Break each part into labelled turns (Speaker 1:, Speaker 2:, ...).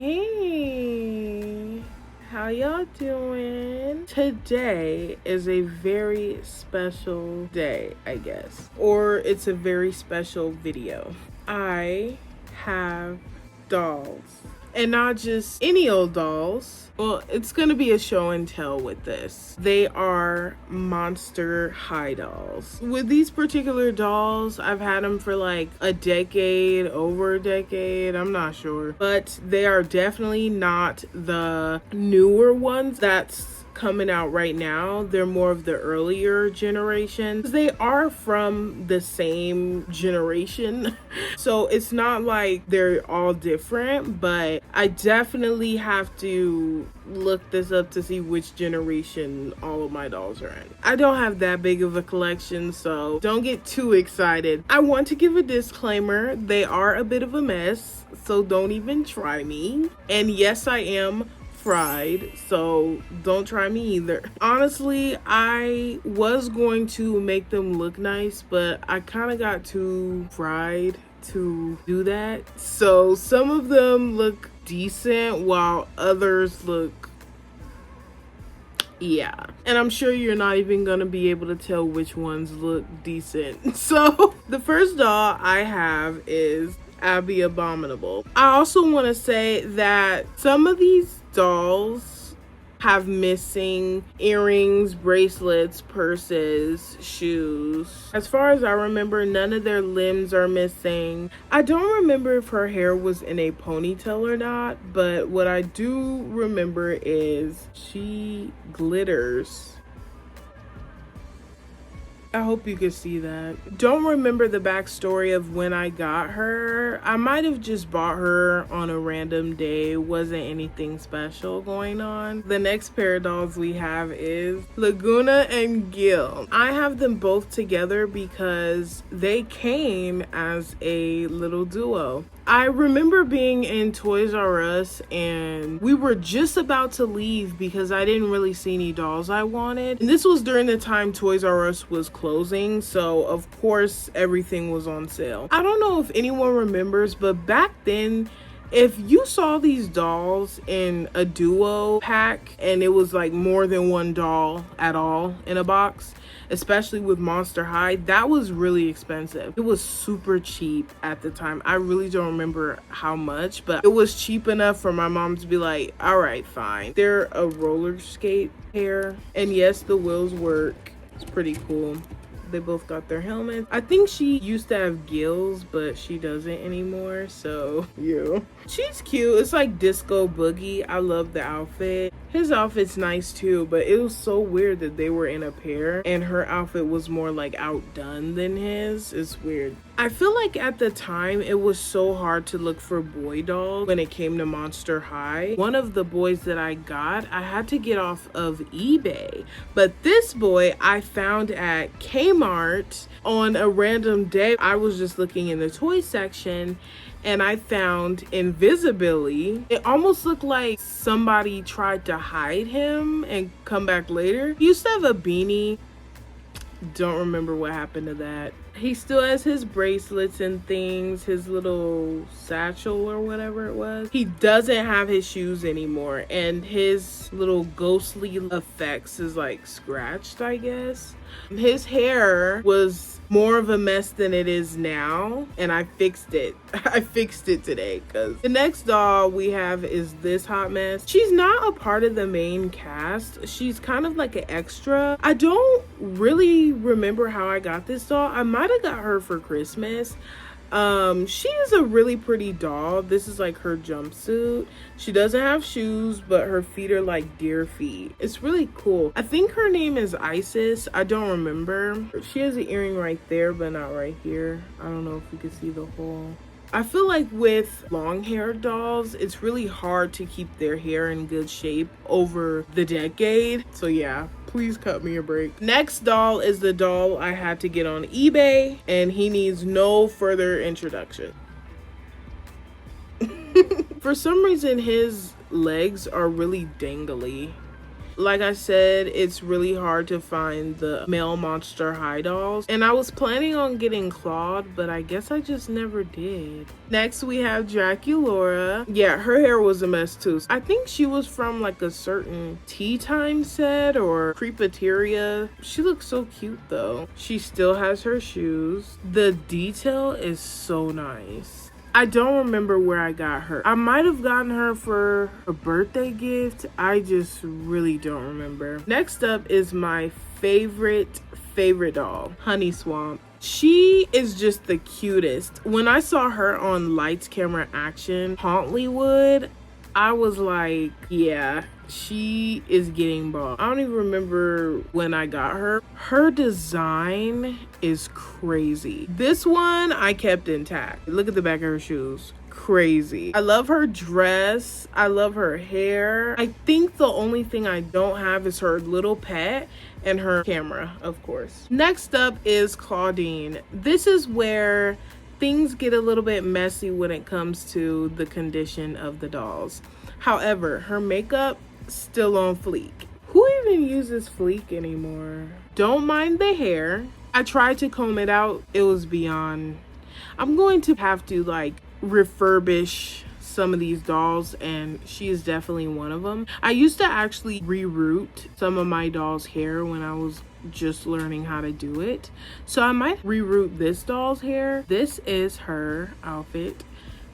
Speaker 1: Hey, how y'all doing? Today is a very special day, I guess, or it's a very special video. I have dolls, and not just any old dolls. Well, it's gonna be a show and tell with this. They are Monster High dolls. With these particular dolls, I've had them for like a decade, over a decade, I'm not sure. But they are definitely not the newer ones that's coming out right now. They're more of the earlier generations. They are from the same generation. So it's not like they're all different, but I definitely have to look this up to see which generation all of my dolls are in. I don't have that big of a collection, so don't get too excited. I want to give a disclaimer. They are a bit of a mess, so don't even try me. And yes, I am fried, so don't try me either. Honestly, I was going to make them look nice, but I kind of got too fried to do that. So some of them look decent while others look, yeah. And I'm sure you're not even gonna be able to tell which ones look decent. So the first doll I have is Abby Abominable. I also want to say that some of these dolls have missing earrings, bracelets, purses, shoes. As far as I remember, none of their limbs are missing. I don't remember if her hair was in a ponytail or not, but what I do remember is she glitters. I hope you could see that. Don't remember the backstory of when I got her. I might have just bought her on a random day. Wasn't anything special going on. The next pair of dolls we have is Laguna and Gil. I have them both together because they came as a little duo. I remember being in Toys R Us and we were just about to leave because I didn't really see any dolls I wanted. And this was during the time Toys R Us was closing, so of course everything was on sale. I don't know if anyone remembers, but back then, if you saw these dolls in a duo pack and it was like more than one doll at all in a box, especially with Monster High, that was really expensive. It was super cheap at the time. I really don't remember how much, but it was cheap enough for my mom to be like, all right, fine. They're a roller skate pair, and yes, the wheels work. It's pretty cool. They both got their helmets. I think she used to have gills, but she doesn't anymore, so yeah. She's cute. It's like Disco Boogie. I love the outfit. His outfit's nice too, but it was so weird that they were in a pair and her outfit was more like outdone than his. It's weird. I feel like at the time it was so hard to look for boy dolls when it came to Monster High. One of the boys that I got, I had to get off of eBay, but this boy I found at Kmart on a random day. I was just looking in the toy section and I found Invisibility. It almost looked like somebody tried to hide him and come back later. He used to have a beanie. Don't remember what happened to that. He still has his bracelets and things, his little satchel or whatever it was. He doesn't have his shoes anymore, and his little ghostly effects is like scratched, I guess. His hair was more of a mess than it is now, and I fixed it. I fixed it today because the next doll we have is this hot mess. She's not a part of the main cast. She's kind of like an extra. I don't really remember how I got this doll. I might have got her for Christmas. She is a really pretty doll. This is like her jumpsuit. She doesn't have shoes, but her feet are like deer feet. It's really cool. I think her name is Isis. I don't remember. She has an earring right there, but not right here. I don't know if you can see the hole. I feel like with long-haired dolls, it's really hard to keep their hair in good shape over the decade. So yeah, please cut me a break. Next doll is the doll I had to get on eBay, and he needs no further introduction. For some reason, his legs are really dangly. Like I said, it's really hard to find the male Monster High dolls. And I was planning on getting Claude, but I guess I just never did. Next, we have Draculaura. Yeah, her hair was a mess too. I think she was from like a certain Tea Time set or Creepateria. She looks so cute though. She still has her shoes. The detail is so nice. I don't remember where I got her. I might have gotten her for a birthday gift. I just really don't remember. Next up is my favorite doll, Honey Swamp. She is just the cutest. When I saw her on Lights Camera Action Hauntlywood, I was like, yeah, she is getting bought. I don't even remember when I got her. Her design is crazy. This one I kept intact. Look at the back of her shoes. Crazy. I love her dress. I love her hair. I think the only thing I don't have is her little pet and her camera, of course. Next up is Claudine. This is where things get a little bit messy when it comes to the condition of the dolls. However, her makeup still on fleek. Who even uses fleek anymore? Don't mind the hair. I tried to comb it out. It was beyond. I'm going to have to like refurbish some of these dolls, and she is definitely one of them. I used to actually reroot some of my doll's hair when I was just learning how to do it, so I might reroot this doll's hair. This is her outfit.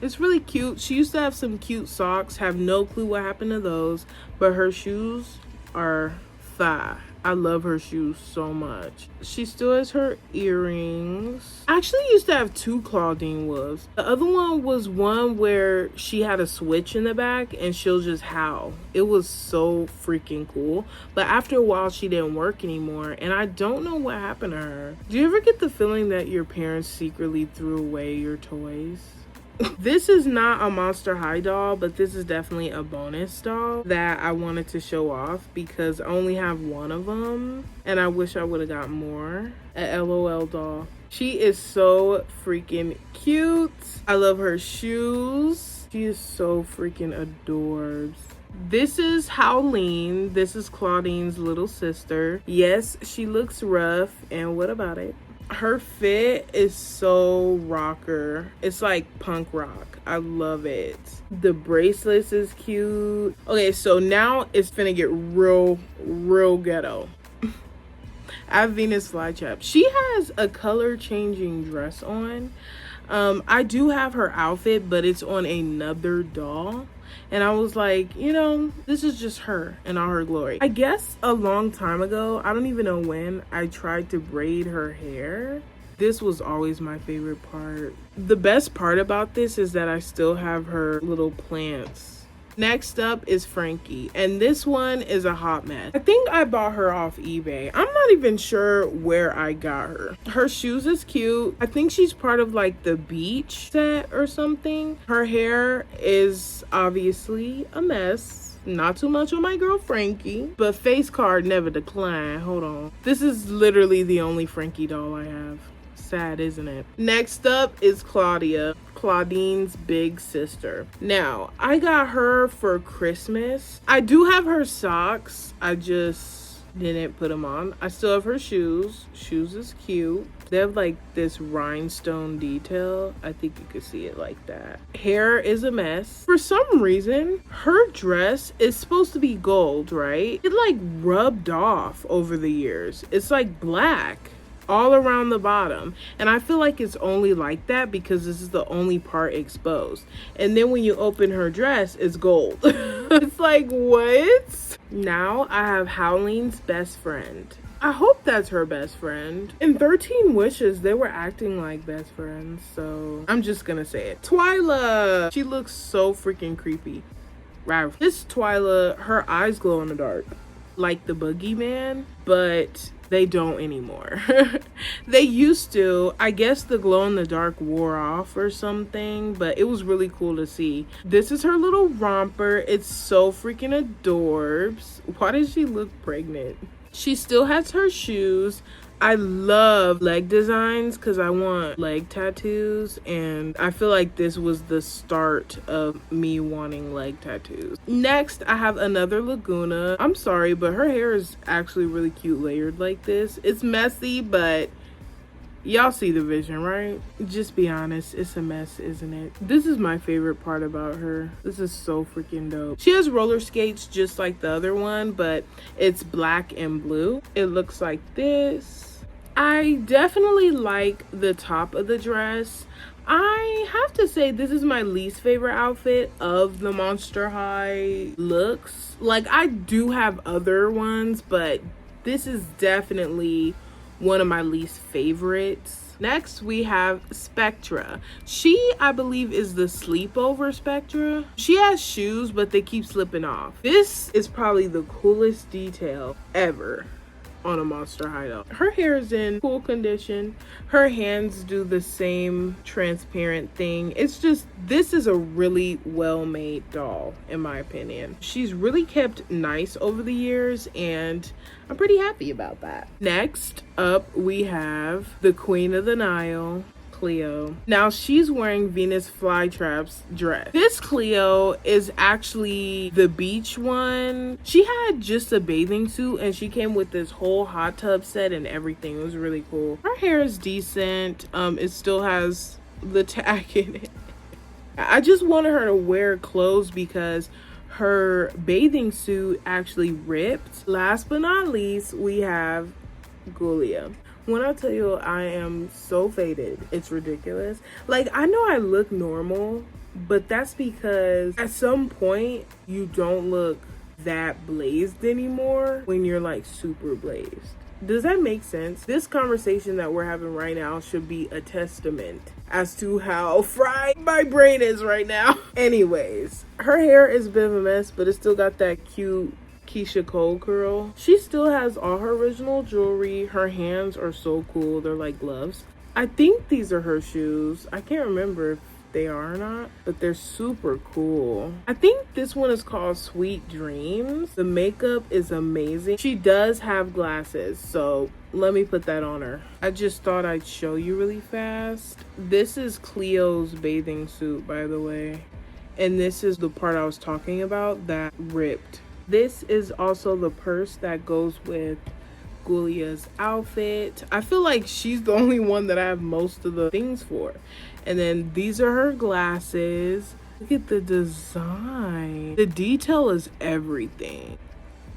Speaker 1: It's really cute. She used to have some cute socks. Have no clue what happened to those, but her shoes are fire. I love her shoes so much. She still has her earrings. I actually used to have two Claudine wolves. The other one was one where she had a switch in the back and she'll just howl. It was so freaking cool. But after a while, she didn't work anymore, and I don't know what happened to her. Do you ever get the feeling that your parents secretly threw away your toys? This is not a Monster High doll, but this is definitely a bonus doll that I wanted to show off because I only have one of them and I wish I would have got more. A LOL doll. She is so freaking cute. I love her shoes. She is so freaking adorbs. This is Howleen. This is Claudine's little sister. Yes, she looks rough, and what about it? Her fit is so rocker. It's like punk rock. I love it. The bracelets is cute. Okay, so now it's finna get real ghetto. I have Venus Flytrap. She has a color changing dress on. I do have her outfit, but it's on another doll. And I was like, you know, this is just her in all her glory. I guess a long time ago, I don't even know when, I tried to braid her hair. This was always my favorite part. The best part about this is that I still have her little plants. Next up is Frankie, and this one is a hot mess. I think I bought her off eBay. I'm not even sure where I got her. Her shoes is cute. I think she's part of like the beach set or something. Her hair is obviously a mess. Not too much on my girl Frankie, but face card never decline. Hold on. This is literally the only Frankie doll I have. Sad, isn't it? Next up is Claudia, Claudine's big sister. Now, I got her for Christmas. I do have her socks. I just didn't put them on. I still have her shoes. Shoes is cute. They have like this rhinestone detail. I think you could see it like that. Hair is a mess. For some reason, her dress is supposed to be gold, right? It like rubbed off over the years. It's like black all around the bottom, and I feel like it's only like that because this is the only part exposed, and then when you open her dress, it's gold. It's like, what? Now I have Howleen's best friend. I hope that's her best friend. In 13 Wishes, they were acting like best friends, so I'm just gonna say it. Twyla! She looks so freaking creepy. Right. This Twyla, her eyes glow in the dark like the boogeyman, but they don't anymore. They used to. I guess the glow in the dark wore off or something, but it was really cool to see. This is her little romper. It's so freaking adorbs. Why does she look pregnant? She still has her shoes. I love leg designs because I want leg tattoos, and I feel like this was the start of me wanting leg tattoos. Next, I have another Laguna. I'm sorry, but her hair is actually really cute layered like this. It's messy, but y'all see the vision, right? Just be honest, it's a mess, isn't it? This is my favorite part about her. This is so freaking dope. She has roller skates just like the other one, but it's black and blue. It looks like this. I definitely like the top of the dress. I have to say this is my least favorite outfit of the Monster High looks. Like, I do have other ones, but this is definitely one of my least favorites. Next, we have Spectra. She, I believe, is the sleepover Spectra. She has shoes, but they keep slipping off. This is probably the coolest detail ever on a Monster High doll. Her hair is in cool condition. Her hands do the same transparent thing. It's just, this is a really well-made doll, in my opinion. She's really kept nice over the years, and I'm pretty happy about that. Next up, we have the Queen of the Nile, Cleo. Now she's wearing Venus Flytrap's dress. This Cleo is actually the beach one. She had just a bathing suit and she came with this whole hot tub set and everything. It was really cool. Her hair is decent. It still has the tag in it. I just wanted her to wear clothes because her bathing suit actually ripped. Last but not least, we have Gulia. When I tell you I am so faded, it's ridiculous. Like, I know I look normal, but that's because at some point you don't look that blazed anymore when you're like super blazed. Does that make sense? This conversation that we're having right now should be a testament as to how fried my brain is right now. Anyways, her hair is a bit of a mess, but it still got that cute Keisha Cole curl. She still has all her original jewelry. Her hands are so cool. They're like gloves. I think these are her shoes. I can't remember if they are or not, but they're super cool. I think this one is called Sweet Dreams. The makeup is amazing. She does have glasses, so let me put that on her. I just thought I'd show you really fast. This is Cleo's bathing suit, by the way. And this is the part I was talking about that ripped. This is also the purse that goes with Gulia's outfit. I feel like she's the only one that I have most of the things for. And then these are her glasses. Look at the design. The detail is everything.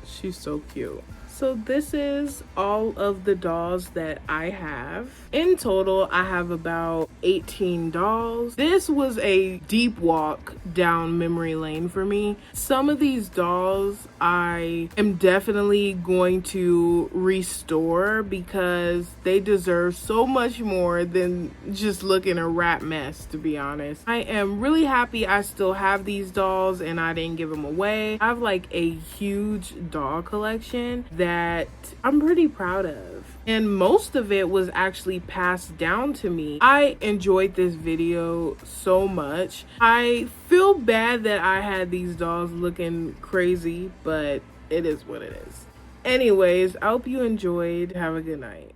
Speaker 1: She's so cute. So this is all of the dolls that I have. In total, I have about 18 dolls. This was a deep walk down memory lane for me. Some of these dolls I am definitely going to restore because they deserve so much more than just looking a rat mess, to be honest. I am really happy I still have these dolls and I didn't give them away. I have like a huge doll collection that I'm pretty proud of. And most of it was actually passed down to me. I enjoyed this video so much. I feel bad that I had these dolls looking crazy, but it is what it is. Anyways, I hope you enjoyed. Have a good night.